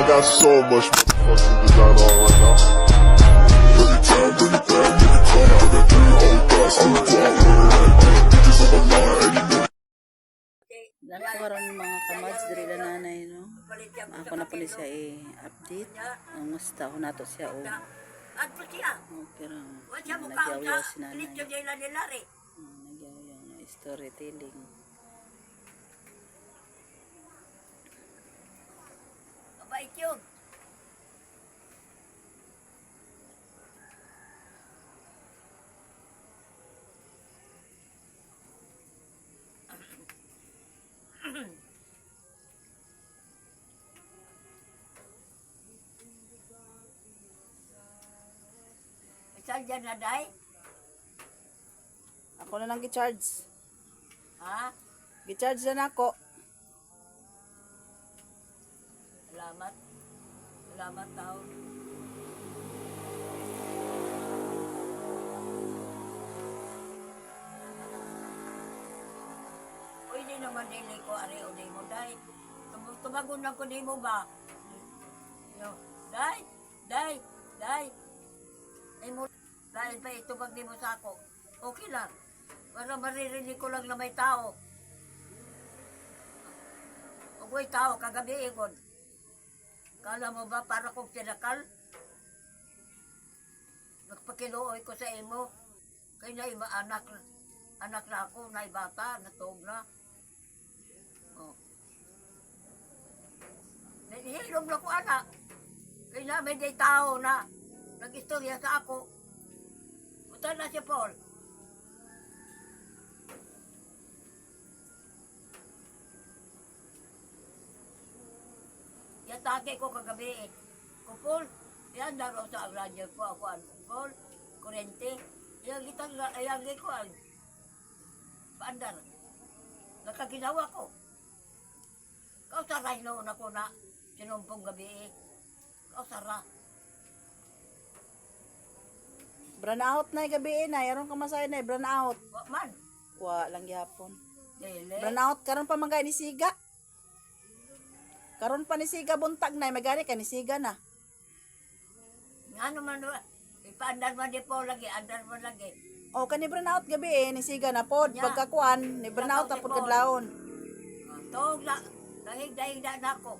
got so much fucking design on right now. Every time, bring it back, make it come out, got 3 whole thoughts, I'm the block, bitches on my line, and you know. Nakaroon mga kamads diri na nanay no. Ako na po ni siya update. Ang musta ko nato siya o. Adto siya. Okay ra. Wala mo Nagyaw-yaw ka si nanay. lityo nila nilari. Nagyaw-yaw na storytelling. Mabait yun. Saan dyan na, Day? Ako na lang gi-charge. Ha? Gi-charge na ako. Salamat. Salamat, tao. O, hindi naman dili ko ari o di mo, Day. Tumagon lang ko di mo ba? Yo, Day! Day! Day! Ay mo, dahil pa ito pag di mo sa ako. Okay lang. Para maririnig ko lang na may tao. Huwag may tao, kagabi ikon. Kala mo ba para kong tinakal? Nagpakiluoy ko sa imo. Kaya na ima anak na ako, na bata, natog na. Oh. Nahihilom na ko anak. Kaya na may day tao na nag-istorya sa ako. Punta na si Paul. Yatake ko kagabi eh. Kung Paul, yan daro sa radyo ko ako ang Paul, kurente. Yang kitang ayagi ko ang paandar. Nakaginawa ko. Kau saray noon ako na sinumpong gabi eh. Kau sarah. Brand out na gabi na. Yaron ka masaya na brand out. Wa man. Wa lang gihapon. Dili. Brand out karon pa magay ni Siga. Karon pa ni Siga buntag na magani ka ni Siga na. Ngano man ipaandar man di po lagi, andar man lagi. O kani brand out gabi ni Siga na pod Nya. pagkakuan ni brand out na pod kadlawon. Tog na, nahigda-higda na ako.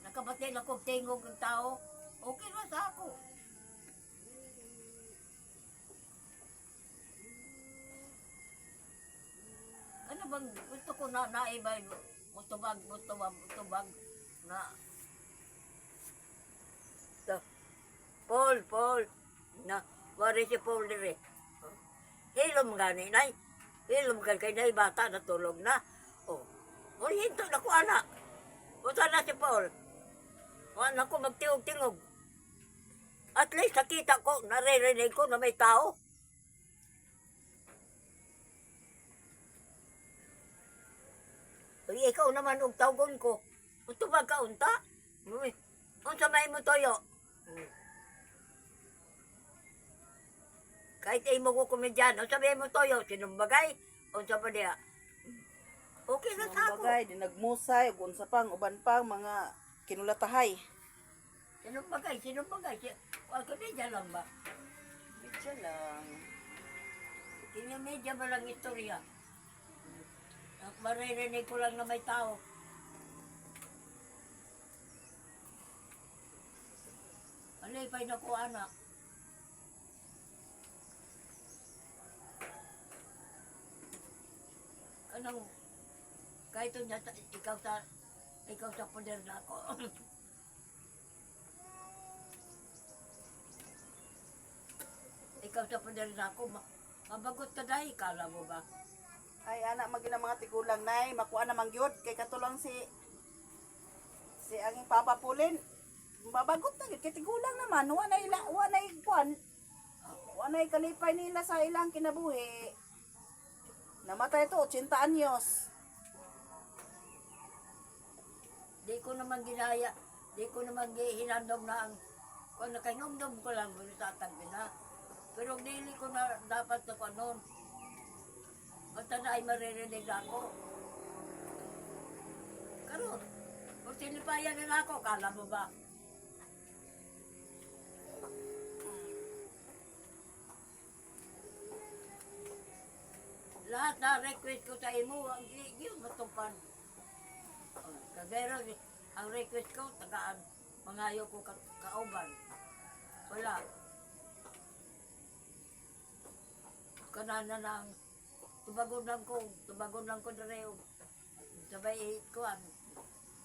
Nakabatid ako tingog ng tao. Okay na sa ako. Ano bang gusto ko na naibay mutubag na Paul na wari si Paul dire. Hilom gani nay. Hilom kan kay nay bata natulog na. Oh. O hinto na ko anak. Usa na si Paul. Wala ko magtiog-tingog. At least nakita ko, naririnig ko na may tao. Uy, ikaw naman og tawgon ko. Gusto ba kaunta? Uy, unsa may mo toyo? Kahit imo ko komedyan, unsa may mo toyo? Sinumbagay? Unsa pa diya? Okay na sa ako. Bagay di nagmusay ug unsa pang uban pang mga kinulatahay. Sinumbagay. Wala ko medya lang ba? Bitsa lang. Kanya medya ba lang istorya? Maririnig ko lang na may tao. Alipay na ko anak. Anong kahit niya ikaw sa poder na ako. Ikaw sa poder na ako. Mabagot ka dahil, kala mo ba? Ay anak magina mga tigulang nay makuha na mangyod kay katulong si ang papa pulin. Mabagot na gyud kay tigulang naman wa na kuan. Wa na kalipay nila sa ilang kinabuhi. Namatay to 80 anyos. Di ko naman ginaya, di ko naman hinandog na ang Kung nakainumdum ko lang, sa tagbi na. Pero dili ko na dapat na kanon. Basta na ay maririnig ako. Karon, kung sinipayan na ako, kala mo ba? Lahat na request ko sa imo, ang yun matupan. Kagero, ang request ko, tagaan, mangayo ko kauban. Wala. Kanana lang, tubagon lang ko dareo. Sabay kuan,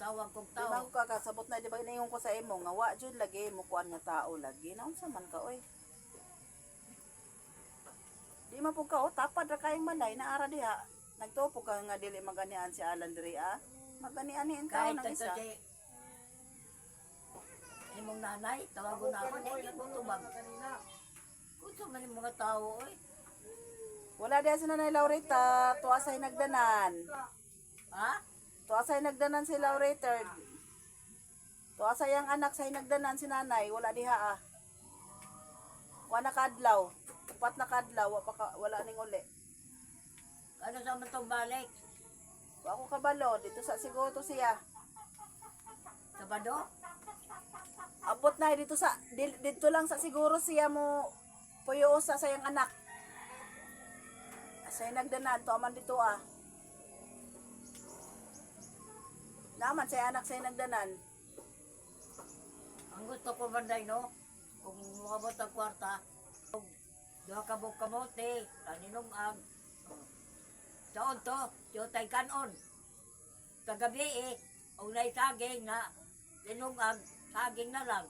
tawag kong Di ba tao. ko kakasabot na, di ba inayon ko sa imo, nga wa jud lagi, mukuan nga tao lagi. Naunsa man ka, oy. Di man po ka, oh, tapad ra kayong manay, naara diha. Nagtupo ka nga dili maganian si Alan diri, ah. Maganian tao Kahit ng ito isa. si imong nanay, tawagon na ako, hindi ko tubag. Kung sa man yung mga tao, oy. Wala diha si Nanay Laurita, tuwa say nagdanan. Ha? Tuwa say nagdanan si Laurita. Tuwa say ang anak say nagdanan si nanay, wala diha ah. Wa na kadlaw. Upat na kadlaw, wala ning uli. Ano sa man tong balik? Wa ko kabalo, dito sa Sigoto siya. Sabado? Abot na dito lang sa siguro siya mo puyo sa sayang anak. Say nagdanan to aman dito ah. Naman say anak say nagdanan. Ang gusto ko banday, no? Kung makabot ang kwarta, kung doha ka buk kamote, kaninong ang taon to, yotay kanon. Kagabi unay saging na linungag, saging na lang.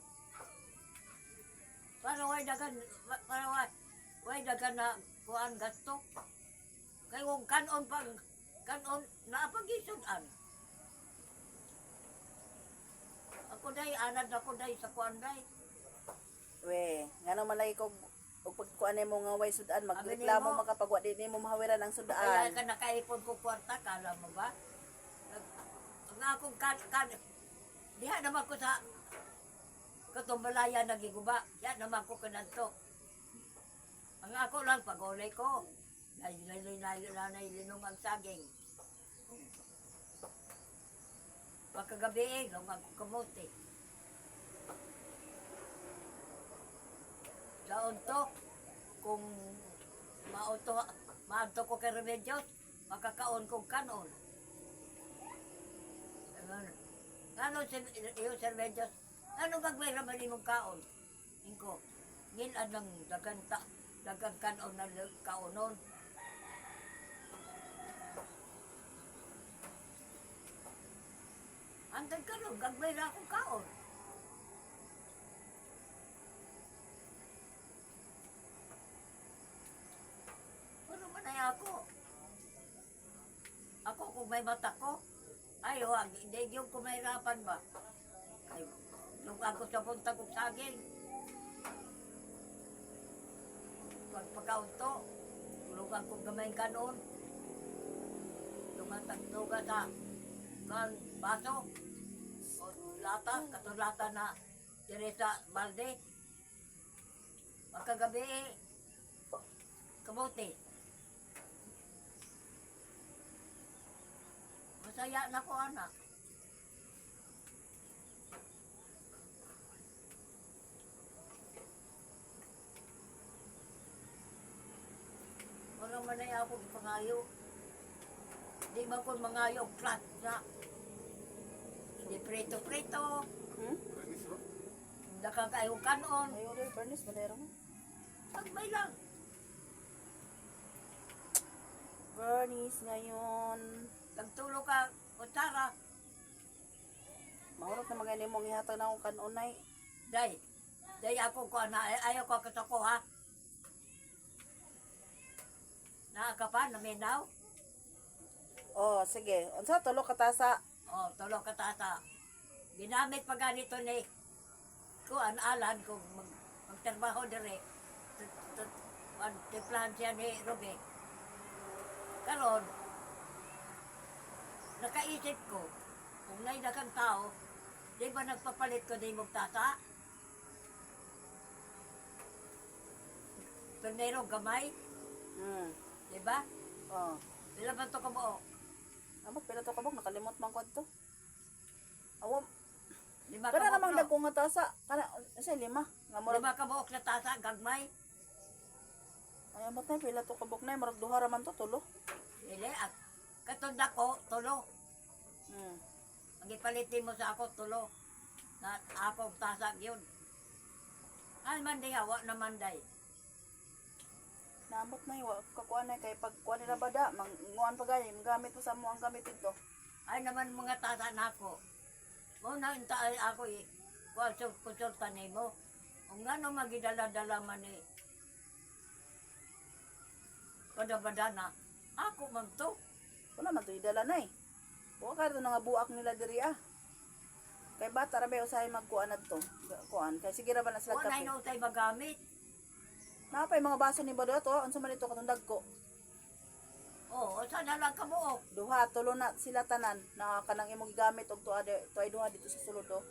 Para way dagan na kuan gasto. Kay kung kanon naapag-isudan. Ako day, anad ako day sa kuan day. We, ngano man lagi ko ug pagkuan mo nga way sudan, Abi magreklamo nimo. makapagwa di nimo mahawiran ang Kaya sudan. ka nakaipon ko kwarta, kala mo ba? Ang akong diha naman ko sa katumbalaya nagiguba. Yan naman ko kananto. Ang ako lang, pag-ulay ko. Linong ang saging. Pagkagabi, lungang ko kamote. Daon to, kung maanto ko kay Remedios, makakaon kong kanon. Ano iyo Sir Remedios? Ano gagawin naman imong kaon? Ingko, ngilan ng dagang kanon na kaonon. Andan ka rin, gagawin na akong kaon. Ano man ay ako? Ako kung may mata ko, ay huwag, hindi yung kumahirapan ba? Ay, nung ako sa punta kong saging, pagpakaon to, tulungan kong gamay kanon, tumatagtuga sa kan baso, o lata, katulata na dire sa balde. Pagkagabi, kamote. Masaya na ko, anak. Parang manay ako ipangayo. Di ba kung mangayo flat na. Hindi prito-prito. Nakakayo kanon. Ayo rin, Bernice, malera mo. Pagbay lang. Bernice ngayon. Nagtulo ka, kutsara. Mahurot na mga mong ihatag na akong kanunay. Day ako ko na, ayaw ko katako ha. Nakaka naminaw. Oh, sige. Unsa tulo ka tasa? O, tulo ka tata. Ginamit pa ganito ni kuan alan kung magtrabaho dire. Timplahan siya ni Ruby. Karon, nakaisip ko, kung naidagang tao, di ba nagpapalit ko din mong tata? Pero gamay, Hmm. di ba? Oh. Pila ba ito kabuok? Amo pila to kabog nakalimot man ko adto. Awo, 5 kana kabuok namang no? dagko nga tasa. Kana sa 5 nga murag 5 kabuok na tasa, gagmay. ay amot na pila to kabog na murag duha ra man to tulo. Dili, at katunda ko, tulo. Hmm. Ang ipalitin mo sa ako, tulo. Na ako tasa yun. Ay, manday, awa na manday. Naamot na wa kakuan na kay pag kuan nila bada manguan pa gani gamit mo sa mo ang gamit ito. Ay naman mga tata na ako. Mo na intaay ako eh. Konsulta nimo. Kung ano magidala-dala man eh. Bada-bada na. Ako man to. Wala man to idala na eh. Wa ka to nga buak nila diri ah. Kay bata ra ba usahay magkuan adto. Kuan kay sige ra ba na sila Wala kape. na utay magamit. Napay mga baso ni bado to unsa man ito katundag ko. Oo, sana lang kabuok. Duha tulo na sila tanan na kanang imong gigamit og tuwa to ay duha dito sa sulod do.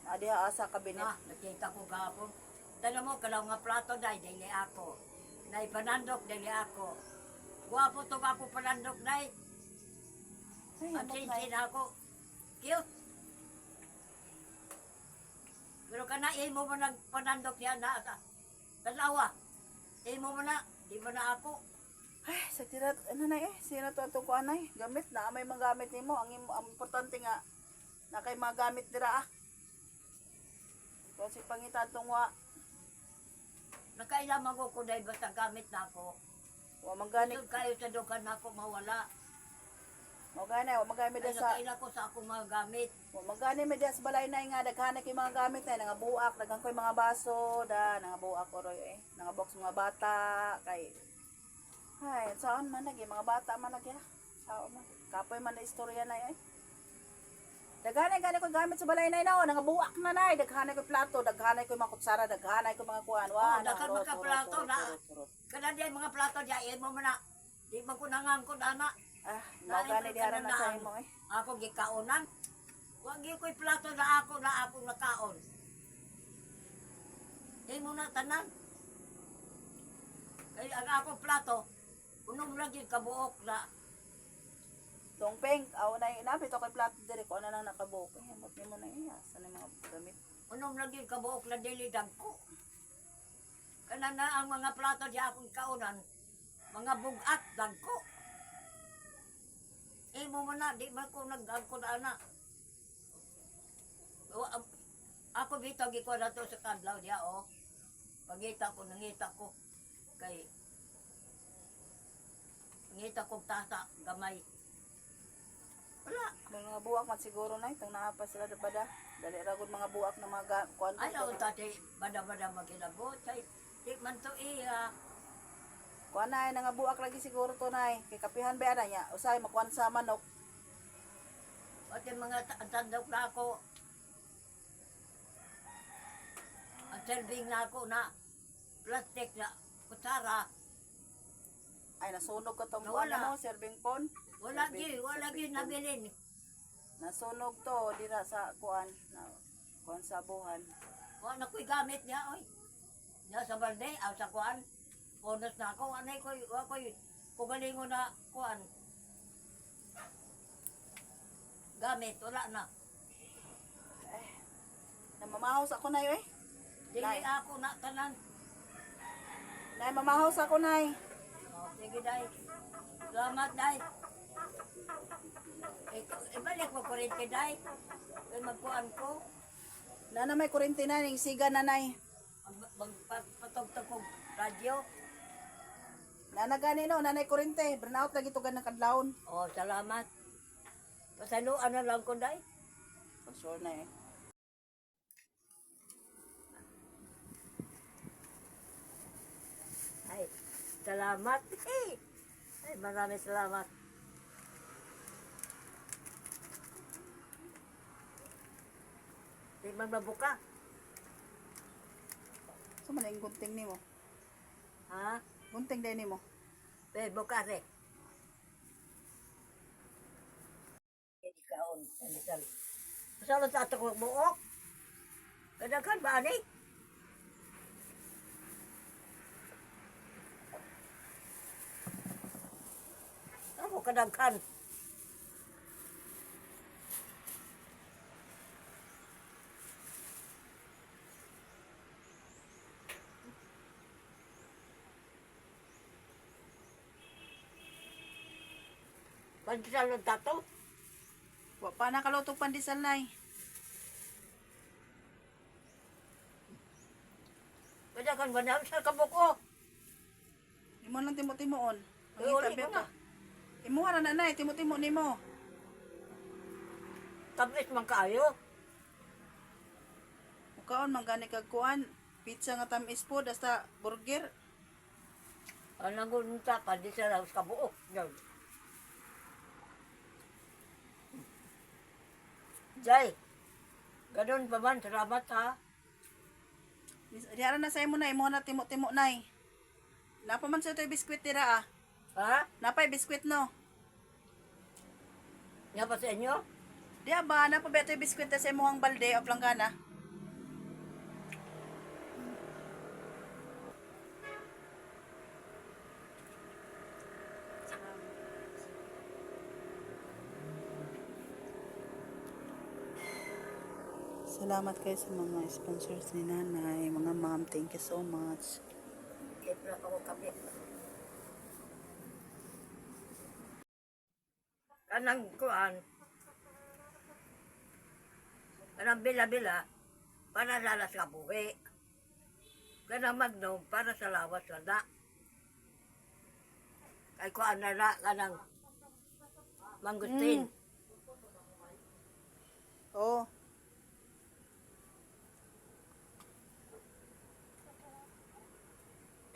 Adiha asa kabinet. Nakita ko gapon. Dala mo, kalaw nga plato dahil dili ako. Nay panandok dili ako. Guwapo to ako panandok dahil. Ay, Ang amot na eh. sinsin ako. Cute. Pero kana mo mo nagpanandok yan na. Dalawa. Mo mo na. Di mo na ako. Ay, sa tira, ano na eh, sino to ato ko anay, gamit na, may mga gamit nimo, ang importante nga, na kay mga gamit dira ah. Kasi pangita tungwa, Nakailamang ko dahil basta gamit na ako. wa mangganit, Ito kayo sa dukan na ako mawala. wa gana, wa magamit Ay da sa, nakaila ko sa akong mga gamit. wa magani med sa balay na nga, daghanay kay mga gamit na, nga buak, daghan koy mga baso, nga buak oroy eh, nga box mga bata, kay, ay, saan man lagi, mga bata man lagi ha, saan man, kapoy man na istorya na eh. Daghanay gani ko gamit sa balay na ina, nga buak na nay, daghanay ko plato, daghanay ko mga kutsara, daghanay ko mga kuan, Oh, daghan mga plato na. Kada diyan mga plato diyan mo na. Di man ko nangangkod ana. Ah, mga gani di haran na sa imo eh. Ako gikaunan. Wa gi ko'y plato na ako nakaon. Di mo na tanan. Kay ang ako plato, unom lang yung kabuok na. Tongpeng, aw na inapit ako kay plato dire ko na nang nakabuok. Eh, amot nimo na iya, sa mga gamit. Unom lang yung kabuok na dili dagko. Kana na ang mga plato di akong kaunan. Mga bugat dagko. Mo na, di man ko nag-angkod ana. Ako dito, giko na to sa kadlaw diya, oh. Pagita ko, nangita ko. Kay, nangita ko tasa, gamay. Wala. Mga buak man siguro na itong naapa sila bada. Dali ra gud mga buak na mga kuan. Ayaw, tati, bada-bada maginabot. Kay, di man to iya. Kuan na nga buak lagi siguro to nay. Kay kapihan ba ana nya, usay makuan sa manok. At yung mga tandok na ako. Ang serving na ako na plastic na kutsara. Ay nasunog ko tong Nawala. kuan mo, serving pon. Wala gi nabilin. Nasunog to dira sa kuan na kuan sa buhan. Wala ko'y gamit niya, oy. Niya sa balde, aw sa kuan. Bonus na ako, anay ko'y, kugalingo na kuan. Gamit, wala na. Namamahaws ako nay eh. Dili Nay. ako na tanan. Nay mamahaws ako nay. Oh, sige, day. Salamat, day. Ibalik mo kurente, day. Kaya magkuhan ko. Nana may kuryente na ning siga nanay. Magpatog-tog kong radyo. Nana gani no, nanay kuryente. Burnout lagi to ganang kadlawon. Oh, salamat. Pasaluan na lang ko, day. For sure na eh. Ay, salamat. Ay, maraming salamat. Di man mabuka. So man yung gunting nimo. Ha? Gunting din nimo. Pero buka rin. Hindi kaon. Panital. Masalat sa ato kong buok. Kadaghan ba, ani? kadaghan. Pandesal ng tato. Wa pa nakalutog pandesal nay. Kadaghan ba na sa kabuko? Imo lang timo-timoon. Ay, uli ko na. Imuha na nanay, timo-timo nimo. Tablis man kaayo. Mukaon man gani kag kuan, pizza nga tamis po hasta burger. Anong gunta, pandesal ang kabuok. Yan. Jay, ganun pa man, salamat ha. Diara na sa imo na, imo na timo-timo nay. Napa man sa ito biskwit tira ah. Ha? Napay biskwit no. Nga pa sa inyo? Diya ba, napa ba ito biskwit sa imuhang balde o planggana? Salamat kayo sa mga sponsors ni Nanay, mga ma'am, thank you so much. Siyempre ako kape. Kanang kuan, kanang bila-bila, para lalas ka buhi. Kanang magnom, para sa lawas na. Kay kuan na kanang mangustin. Oh,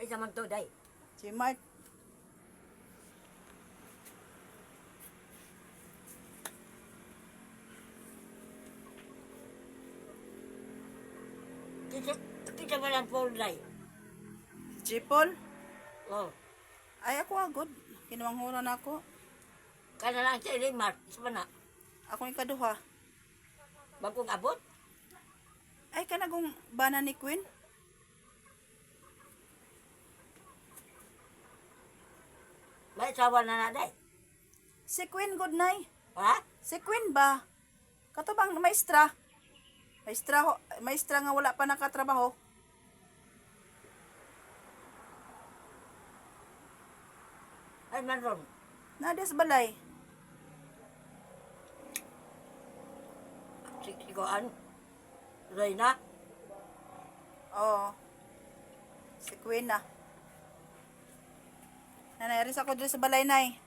Isa man to, day. si Mark. Kita man ang phone, day. Jipol? Oh, Ay ako agod. Kinuwanghuran ako. kana lang sa ilimar, isa man na. Ako yung kaduha. Bagong abot? Ay kanagong bana ni Queen. May sawa na na, day. Si Queen good nay. Ha? Si Queen ba? Katubang maestra. Maestra nga wala pa nakatrabaho. Ay, man ron. Nades balay. Siksikoan. Reyna. Oo. Si Queen na. Nanay, aris ako dito sa balay nay.